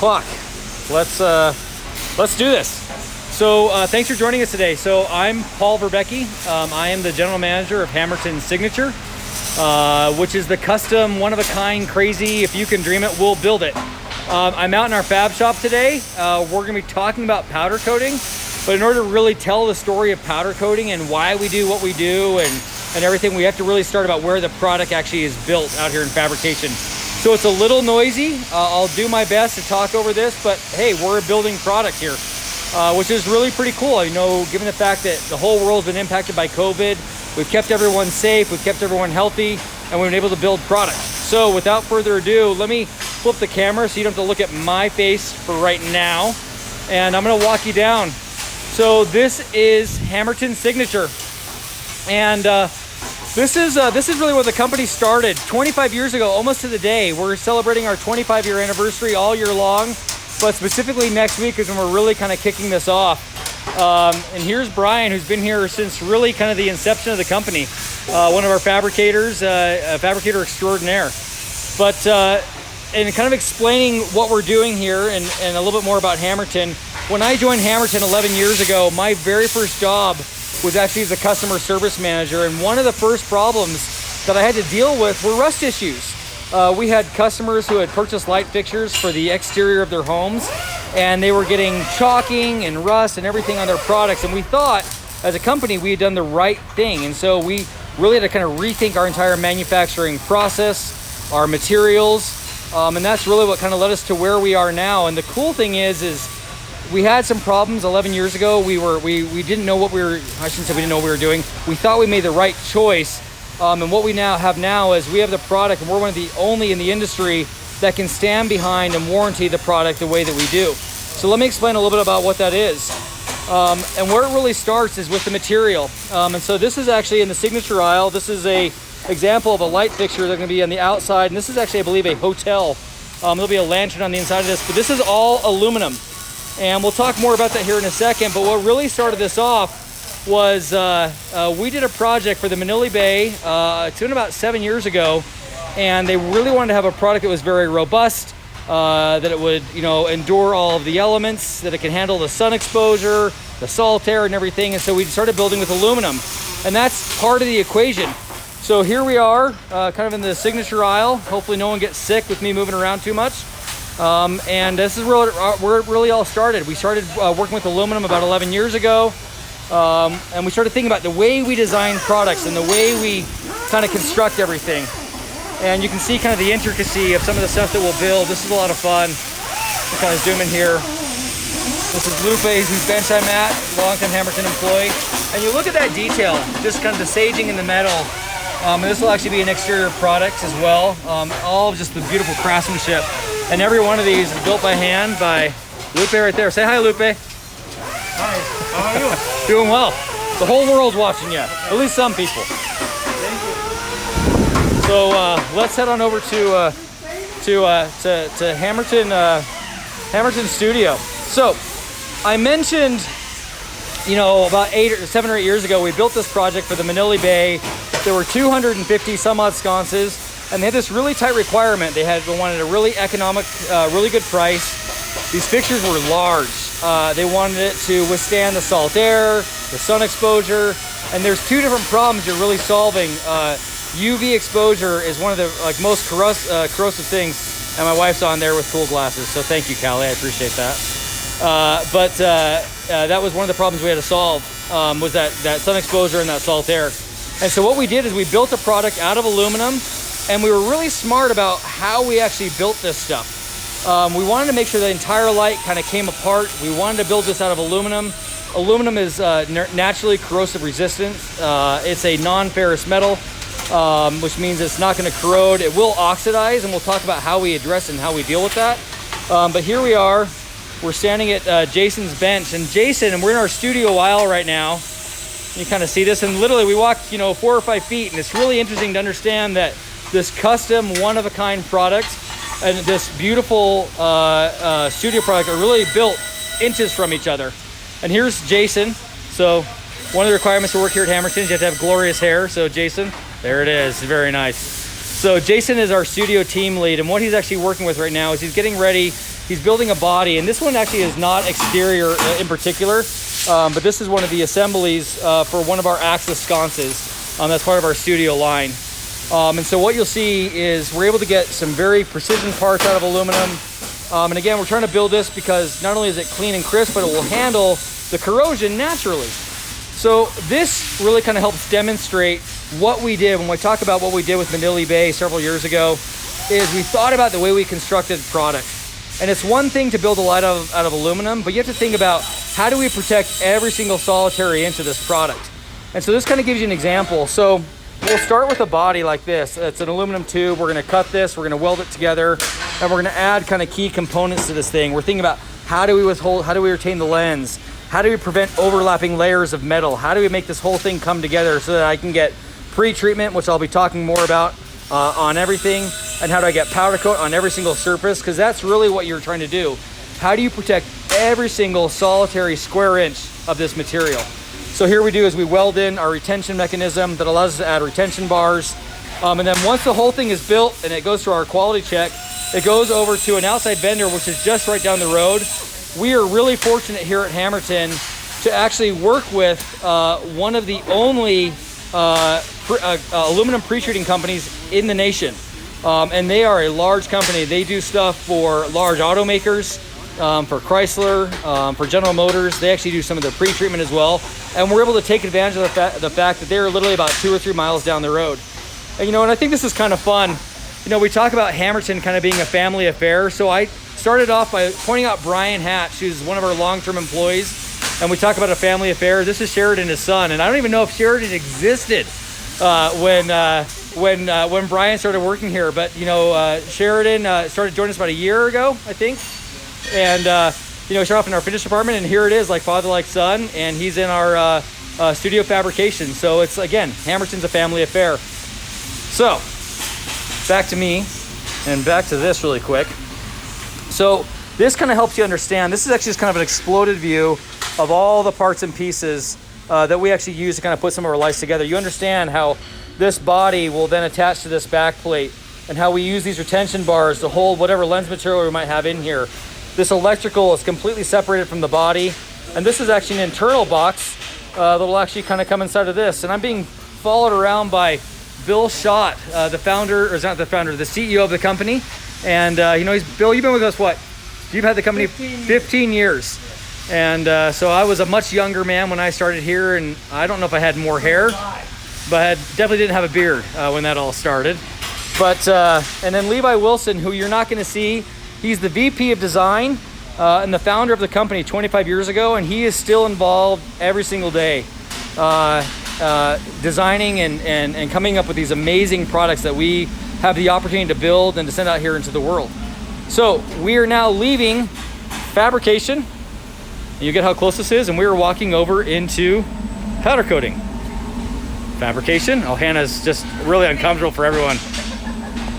Clock. Let's do this. So thanks for joining us today. So I'm Paul Verbecki. I am the general manager of Hammerton Signature, which is the custom, one-of-a-kind, crazy, if you can dream it, we'll build it. I'm out in our fab shop today. We're gonna be talking about powder coating, but in order to really tell the story of powder coating and why we do what we do and everything, we have to really start about where the product actually is built out here in fabrication. So it's a little noisy. I'll do my best to talk over this, but hey, we're a building product here, which is really pretty cool. You know, given the fact that the whole world's been impacted by COVID, we've kept everyone safe, we've kept everyone healthy, and we've been able to build products. So without further ado, let me flip the camera so you don't have to look at my face for right now. And I'm gonna walk you down. So this is Hammerton Signature. And this is really where the company started 25 years ago, almost to the day. We're celebrating our 25-year anniversary all year long, but specifically next week is when we're really kind of kicking this off. And here's Brian, who's been here since really kind of the inception of the company. One of our fabricators, a fabricator extraordinaire. But and kind of explaining what we're doing here and a little bit more about Hammerton. When I joined Hammerton 11 years ago, my very first job was actually as a customer service manager, and one of the first problems that I had to deal with were rust issues. We had customers who had purchased light fixtures for the exterior of their homes, and they were getting chalking and rust and everything on their products, and we thought as a company we had done the right thing, and so we really had to kind of rethink our entire manufacturing process, our materials, and that's really what kind of led us to where we are now. And the cool thing is we had some problems 11 years ago. We didn't know what we were, I shouldn't say we didn't know what we were doing. We thought we made the right choice. And what we now have is we have the product, and we're one of the only in the industry that can stand behind and warranty the product the way that we do. So let me explain a little bit about what that is. And where it really starts is with the material. And so this is actually in the signature aisle. This is a example of a light fixture that's gonna be on the outside. And this is actually, I believe, a hotel. There'll be a lantern on the inside of this, but this is all aluminum. And we'll talk more about that here in a second, but what really started this off was we did a project for the Manili Bay, it's been about 7 years ago, and they really wanted to have a product that was very robust, that it would, you know, endure all of the elements, that it can handle the sun exposure, the salt air and everything, and so we started building with aluminum, and that's part of the equation. So here we are, kind of in the signature aisle. Hopefully no one gets sick with me moving around too much. And this is where it really all started. We started working with aluminum about 11 years ago, and we started thinking about the way we design products and the way we kind of construct everything. And you can see kind of the intricacy of some of the stuff that we'll build. This is a lot of fun. We'll kind of zoom in here. This is Lupe, whose bench I'm at, longtime Hammerton employee. And you look at that detail, just kind of the saging in the metal. And this will actually be an exterior product as well. All of just the beautiful craftsmanship. And every one of these is built by hand by Lupe right there. Say hi, Lupe. Hi, how are you? Doing well. The whole world's watching you, at least some people. Thank you. So let's head on over to Hammerton Studio. So I mentioned, you know, about 7 or 8 years ago, we built this project for the Manili Bay. There were 250 some odd sconces, and they had this really tight requirement. They wanted a really economic, really good price. These fixtures were large. They wanted it to withstand the salt air, the sun exposure, and there's two different problems you're really solving. UV exposure is one of the most corrosive things, and my wife's on there with cool glasses, so thank you, Callie, I appreciate that. But that was one of the problems we had to solve, was that sun exposure and that salt air. And so what we did is we built a product out of aluminum, and we were really smart about how we actually built this stuff. We wanted to make sure the entire light kind of came apart. We wanted to build this out of aluminum. Aluminum is naturally corrosive resistant. It's a non-ferrous metal, which means it's not going to corrode. It will oxidize, and we'll talk about how we address and how we deal with that. But here we are. We're standing at Jason's bench, and Jason, and we're in our studio aisle right now. You kind of see this, and literally we walked, 4 or 5 feet, and it's really interesting to understand that this custom, one-of-a-kind product and this beautiful studio product are really built inches from each other. And here's Jason. So one of the requirements to work here at Hammerton is you have to have glorious hair. So Jason, there it is, very nice. So Jason is our studio team lead, and what he's actually working with right now is he's getting ready he's building a body, and this one actually is not exterior in particular, but this is one of the assemblies for one of our axis sconces. That's part of our studio line. And so what you'll see is we're able to get some very precision parts out of aluminum. And again, we're trying to build this because not only is it clean and crisp, but it will handle the corrosion naturally. So this really kind of helps demonstrate what we did when we talk about what we did with Manili Bay several years ago. Is we thought about the way we constructed product. And it's one thing to build a light out of aluminum, but you have to think about how do we protect every single solitary inch of this product. And so this kind of gives you an example. So we'll start with a body like this. It's an aluminum tube. We're gonna cut this, we're gonna weld it together, and we're gonna add kind of key components to this thing. We're thinking about how do we withhold, how do we retain the lens? How do we prevent overlapping layers of metal? How do we make this whole thing come together so that I can get pre-treatment, which I'll be talking more about on everything, and how do I get powder coat on every single surface? Because that's really what you're trying to do. How do you protect every single solitary square inch of this material? So here we do is we weld in our retention mechanism that allows us to add retention bars. And then once the whole thing is built and it goes through our quality check, it goes over to an outside vendor, which is just right down the road. We are really fortunate here at Hammerton to actually work with one of the only aluminum pre-treating companies in the nation. And they are a large company. They do stuff for large automakers, for Chrysler, for General Motors. They actually do some of their pre-treatment as well. And we're able to take advantage of the fact that they're literally about 2 or 3 miles down the road. And and I think this is kind of fun. We talk about Hammerton kind of being a family affair. So I started off by pointing out Brian Hatch, who's one of our long-term employees. And we talk about a family affair. This is Sheridan, his son. And I don't even know if Sheridan existed when Brian started working here. But, Sheridan started joining us about a year ago, I think. And, he started off in our finish department, and here it is, like father, like son. And he's in our studio fabrication. So it's, again, Hammerton's a family affair. So, back to me, and back to this really quick. So, this kind of helps you understand. This is actually just kind of an exploded view of all the parts and pieces that we actually use to kind of put some of our lights together. You understand how this body will then attach to this back plate, and how we use these retention bars to hold whatever lens material we might have in here. This electrical is completely separated from the body, and this is actually an internal box that will actually kind of come inside of this. And I'm being followed around by Bill Schott, the CEO of the company. And Bill, you've been with us what? You've had the company 15 years. And so I was a much younger man when I started here, and I don't know if I had more hair, but I definitely didn't have a beard when that all started. But and then Levi Wilson, who you're not going to see, he's the VP of design and the founder of the company 25 years ago, and he is still involved every single day designing and coming up with these amazing products that we have the opportunity to build and to send out here into the world. So we are now leaving fabrication. You get how close this is, and we are walking over into powder coating. Fabrication. Oh, Hannah's just really uncomfortable for everyone.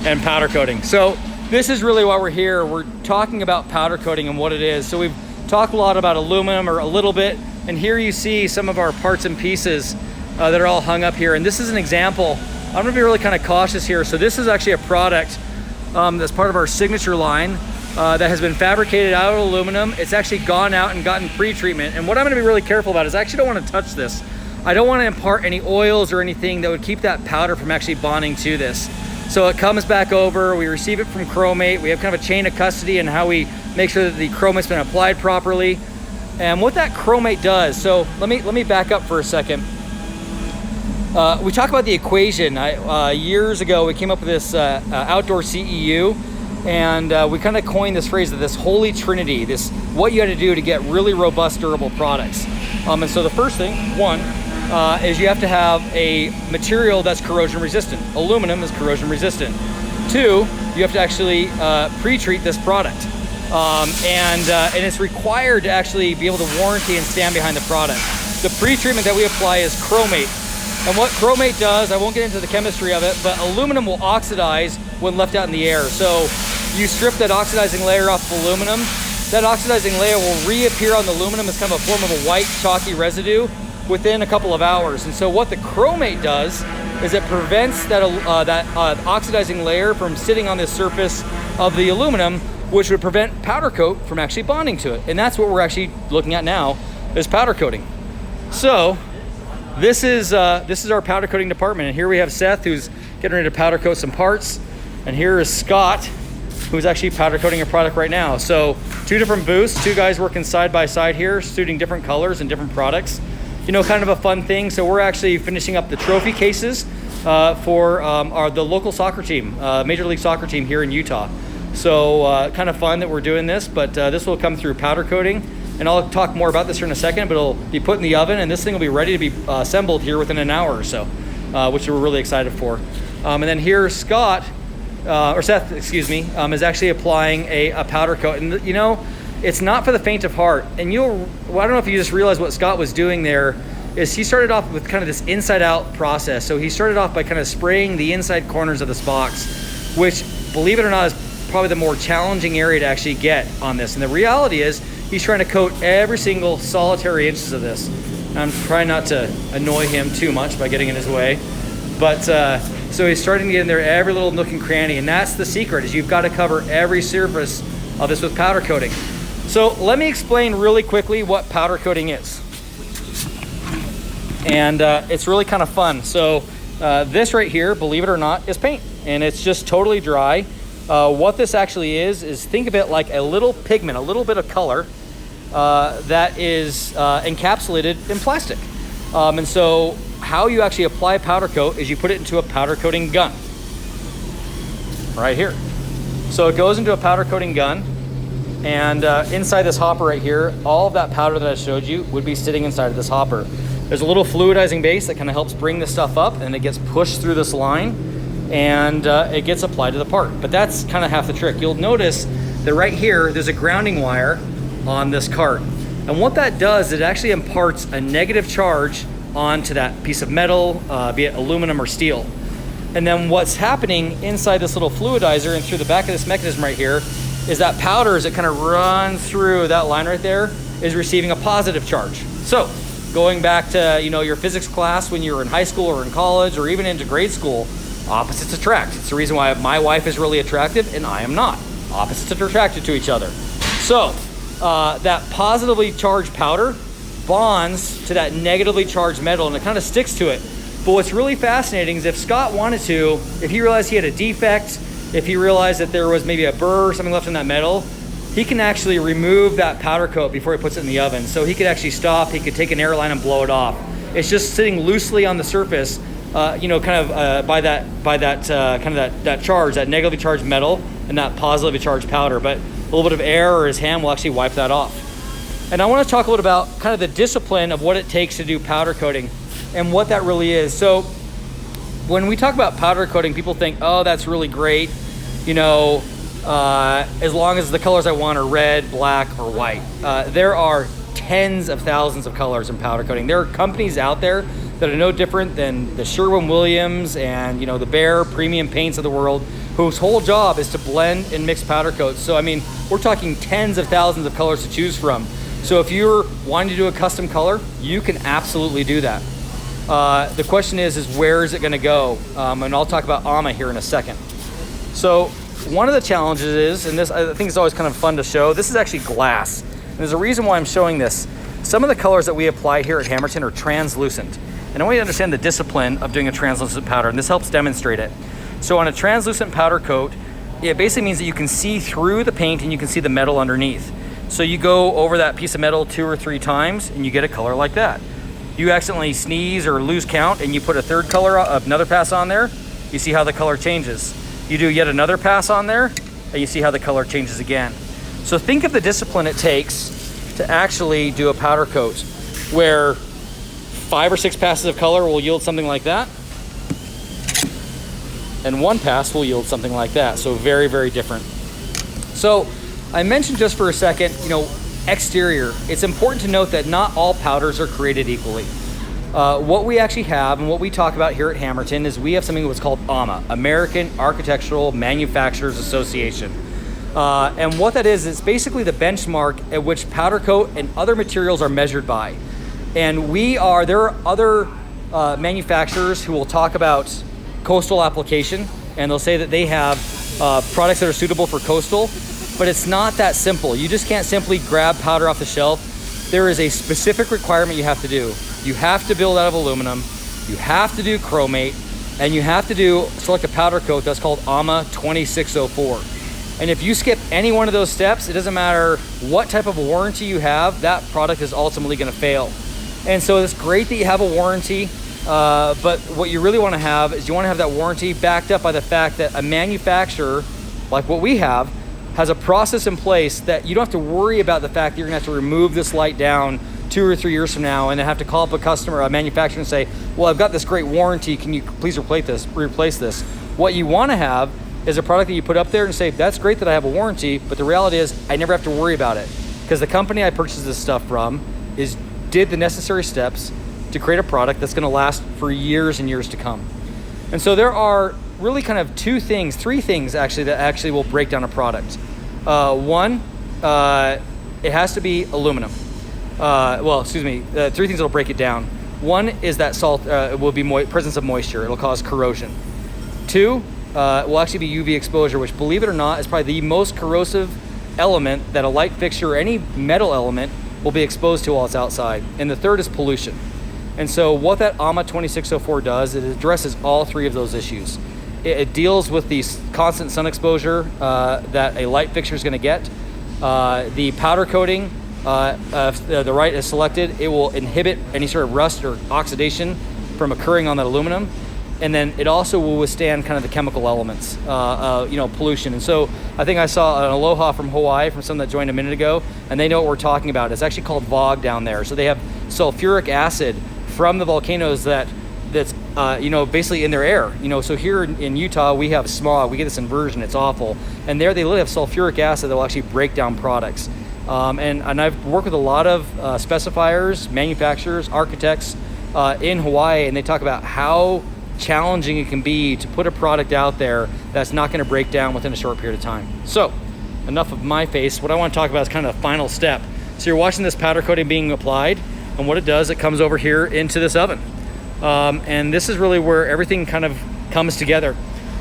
And powder coating. So this is really why we're here. We're talking about powder coating and what it is. So we've talked a lot about aluminum, or a little bit, and here you see some of our parts and pieces that are all hung up here. And this is an example. I'm gonna be really kind of cautious here. So this is actually a product that's part of our signature line that has been fabricated out of aluminum. It's actually gone out and gotten pre-treatment. And what I'm gonna be really careful about is I actually don't wanna touch this. I don't wanna impart any oils or anything that would keep that powder from actually bonding to this. So it comes back over, we receive it from Chromate. We have kind of a chain of custody in how we make sure that the chromate's been applied properly. And what that Chromate does, so let me back up for a second. We talk about the equation. Years ago, we came up with this outdoor CEU, and we kind of coined this phrase of this holy trinity, this what you got to do to get really robust, durable products. And so the first thing, one, is you have to have a material that's corrosion resistant. Aluminum is corrosion resistant. Two, you have to actually pre-treat this product. And it's required to actually be able to warranty and stand behind the product. The pre-treatment that we apply is Chromate. And what Chromate does, I won't get into the chemistry of it, but aluminum will oxidize when left out in the air. So you strip that oxidizing layer off of aluminum, that oxidizing layer will reappear on the aluminum as kind of a form of a white chalky residue within a couple of hours. And so what the Chromate does is it prevents that oxidizing layer from sitting on the surface of the aluminum, which would prevent powder coat from actually bonding to it. And that's what we're actually looking at now, is powder coating. So this is our powder coating department. And here we have Seth, who's getting ready to powder coat some parts. And here is Scott, who's actually powder coating a product right now. So 2 different booths, 2 guys working side by side here, shooting different colors and different products. You know, kind of a fun thing. So we're actually finishing up the trophy cases for the local soccer team, Major League Soccer team here in Utah. So kind of fun that we're doing this, but this will come through powder coating. And I'll talk more about this here in a second, but it'll be put in the oven, and this thing will be ready to be assembled here within an hour or so, which we're really excited for. And then here, Scott, or Seth, excuse me, is actually applying a powder coat. And you know, it's not for the faint of heart. And well, I don't know if you just realized what Scott was doing there, is he started off with kind of this inside out process. So he started off by kind of spraying the inside corners of this box, which, believe it or not, is probably the more challenging area to actually get on this. And the reality is, he's trying to coat every single solitary inches of this. I'm trying not to annoy him too much by getting in his way. But so he's starting to get in there every little nook and cranny, and that's the secret, is you've got to cover every surface of this with powder coating. So let me explain really quickly what powder coating is. And it's really kind of fun. So this right here, believe it or not, is paint, and it's just totally dry. What this actually is think of it like a little pigment, a little bit of color that is encapsulated in plastic. And so how you actually apply a powder coat is you put it into a powder coating gun right here. So it goes into a powder coating gun, and inside this hopper right here, all of that powder that I showed you would be sitting inside of this hopper. There's a little fluidizing base that kind of helps bring this stuff up, and it gets pushed through this line, and it gets applied to the part. But that's kind of half the trick. You'll notice that right here, there's a grounding wire on this cart. And what that does, it actually imparts a negative charge onto that piece of metal, be it aluminum or steel. And then what's happening inside this little fluidizer and through the back of this mechanism right here is that powder, as it kind of runs through that line right there, is receiving a positive charge. So going back to, you know, your physics class when you were in high school or in college or even into grade school, opposites attract. It's the reason why my wife is really attractive and I am not. Opposites are attracted to each other. So that positively charged powder bonds to that negatively charged metal, and it kind of sticks to it. But what's really fascinating is if Scott wanted to, if he realized he had a defect, if he realized that there was maybe a burr or something left in that metal, he can actually remove that powder coat before he puts it in the oven. So he could actually stop, he could take an airline and blow it off. It's just sitting loosely on the surface, you know, kind of by that charge, that negatively charged metal and that positively charged powder. But a little bit of air or his hand will actually wipe that off. And I want to talk a little about kind of the discipline of what it takes to do powder coating and what that really is. So when we talk about powder coating, people think, oh, that's really great, you know, as long as the colors I want are red, black, or white. There are tens of thousands of colors in powder coating. There are companies out there that are no different than the Sherwin-Williams and, you know, the Behr premium paints of the world, whose whole job is to blend and mix powder coats. So, I mean, we're talking tens of thousands of colors to choose from. So if you're wanting to do a custom color, you can absolutely do that. The question is where is it gonna go? And I'll talk about AAMA here in a second. So one of the challenges is, and this I think is always kind of fun to show, this is actually glass. And there's a reason why I'm showing this. Some of the colors that we apply here at Hammerton are translucent. And I want you to understand the discipline of doing a translucent powder, and this helps demonstrate it. So on a translucent powder coat, it basically means that you can see through the paint and you can see the metal underneath. So you go over that piece of metal 2 or 3 times and you get a color like that. You accidentally sneeze or lose count and you put a third color, another pass on there, you see how the color changes. You do yet another pass on there and you see how the color changes again. So think of the discipline it takes to actually do a powder coat where 5 or 6 passes of color will yield something like that, and 1 pass will yield something like that. So very, very different. So I mentioned just for a second, you know, exterior. It's important to note that not all powders are created equally. What we actually have and what we talk about here at Hammerton is we have something that's called AAMA, American Architectural Manufacturers Association. And what that is, it's basically the benchmark at which powder coat and other materials are measured by. And there are other manufacturers who will talk about coastal application, and they'll say that they have products that are suitable for coastal. but it's not that simple. You just can't simply grab powder off the shelf. There is a specific requirement you have to do. You have to build out of aluminum, you have to do chromate, and you have to select a powder coat that's called AAMA 2604. And if you skip any one of those steps, it doesn't matter what type of warranty you have, that product is ultimately gonna fail. And so it's great that you have a warranty, but what you really wanna have is you wanna have that warranty backed up by the fact that a manufacturer, like what we have, has a process in place that you don't have to worry about the fact that you're gonna have to remove this light down 2 or 3 years from now and then have to call up a customer, a manufacturer, and say, well, I've got this great warranty, can you please replace this? What you wanna have is a product that you put up there and say, that's great that I have a warranty, but the reality is I never have to worry about it. Because the company I purchased this stuff from did the necessary steps to create a product that's gonna last for years and years to come. And so there are really kind of three things actually that actually will break down a product. One, it has to be aluminum. Three things that'll break it down. One is that salt will be presence of moisture. It'll cause corrosion. Two, will actually be UV exposure, which, believe it or not, is probably the most corrosive element that a light fixture or any metal element will be exposed to while it's outside. And the third is pollution. And so what that AAMA 2604 does, it addresses all three of those issues. It deals with the constant sun exposure that a light fixture is going to get. The powder coating, the right is selected, it will inhibit any sort of rust or oxidation from occurring on that aluminum. And then it also will withstand kind of the chemical elements, pollution. And so I think I saw an aloha from Hawaii from someone that joined a minute ago, and they know what we're talking about. It's actually called VOG down there. So they have sulfuric acid from the volcanoes that's basically in their air. So here in Utah, we have smog, we get this inversion, it's awful. And there they literally have sulfuric acid that will actually break down products. And I've worked with a lot of specifiers, manufacturers, architects in Hawaii, and they talk about how challenging it can be to put a product out there that's not gonna break down within a short period of time. So, enough of my face. What I wanna talk about is kind of the final step. So you're watching this powder coating being applied, and what it does, it comes over here into this oven. And this is really where everything kind of comes together.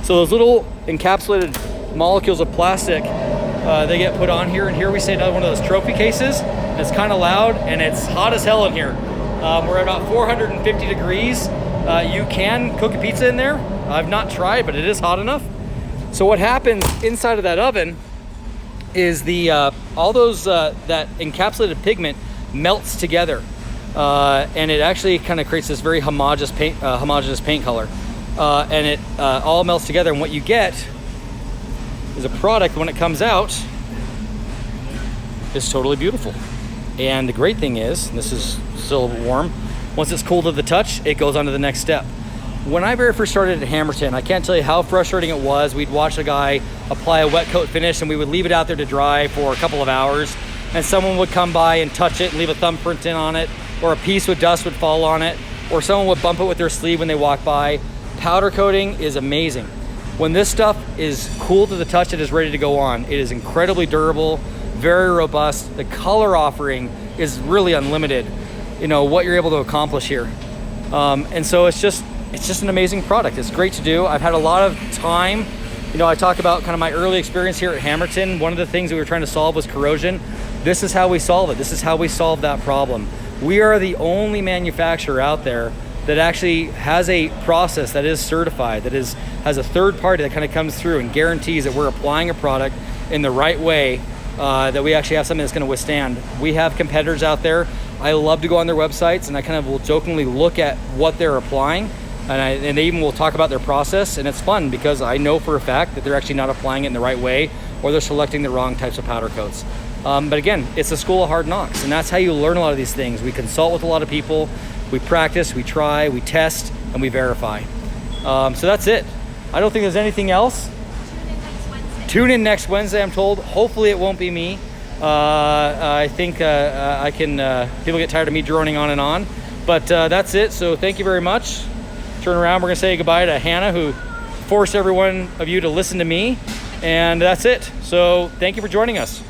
So those little encapsulated molecules of plastic, they get put on here, and here we see another one of those trophy cases. And it's kind of loud, and it's hot as hell in here. We're at about 450 degrees. You can cook a pizza in there. I've not tried, but it is hot enough. So what happens inside of that oven is all those that encapsulated pigment melts together. And it actually kind of creates this very homogeneous paint color. And it all melts together, and what you get is a product when it comes out is totally beautiful. And the great thing is, and this is still warm, once it's cool to the touch, it goes on to the next step. When I very first started at Hammerton, I can't tell you how frustrating it was. We'd watch a guy apply a wet coat finish, and we would leave it out there to dry for a couple of hours, and someone would come by and touch it and leave a thumbprint in on it, or a piece with dust would fall on it, or someone would bump it with their sleeve when they walk by. Powder coating is amazing. When this stuff is cool to the touch, it is ready to go on. It is incredibly durable, very robust. The color offering is really unlimited. What you're able to accomplish here. And so it's just an amazing product. It's great to do. I've had a lot of time. I talk about kind of my early experience here at Hammerton. One of the things we were trying to solve was corrosion. This is how we solve it. This is how we solve that problem. We are the only manufacturer out there that actually has a process that is certified, that has a third party that kind of comes through and guarantees that we're applying a product in the right way, that we actually have something that's going to withstand. We have competitors out there. I love to go on their websites, and I kind of will jokingly look at what they're applying, and they even will talk about their process, and it's fun because I know for a fact that they're actually not applying it in the right way, or they're selecting the wrong types of powder coats. But again, it's a school of hard knocks, and that's how you learn a lot of these things. We consult with a lot of people, we practice, we try, we test, and we verify. So that's it. I don't think there's anything else. Tune in next Wednesday, I'm told. Hopefully it won't be me. I think people get tired of me droning on and on. But that's it, so thank you very much. Turn around, we're gonna say goodbye to Hannah, who forced every one of you to listen to me. And that's it. So thank you for joining us.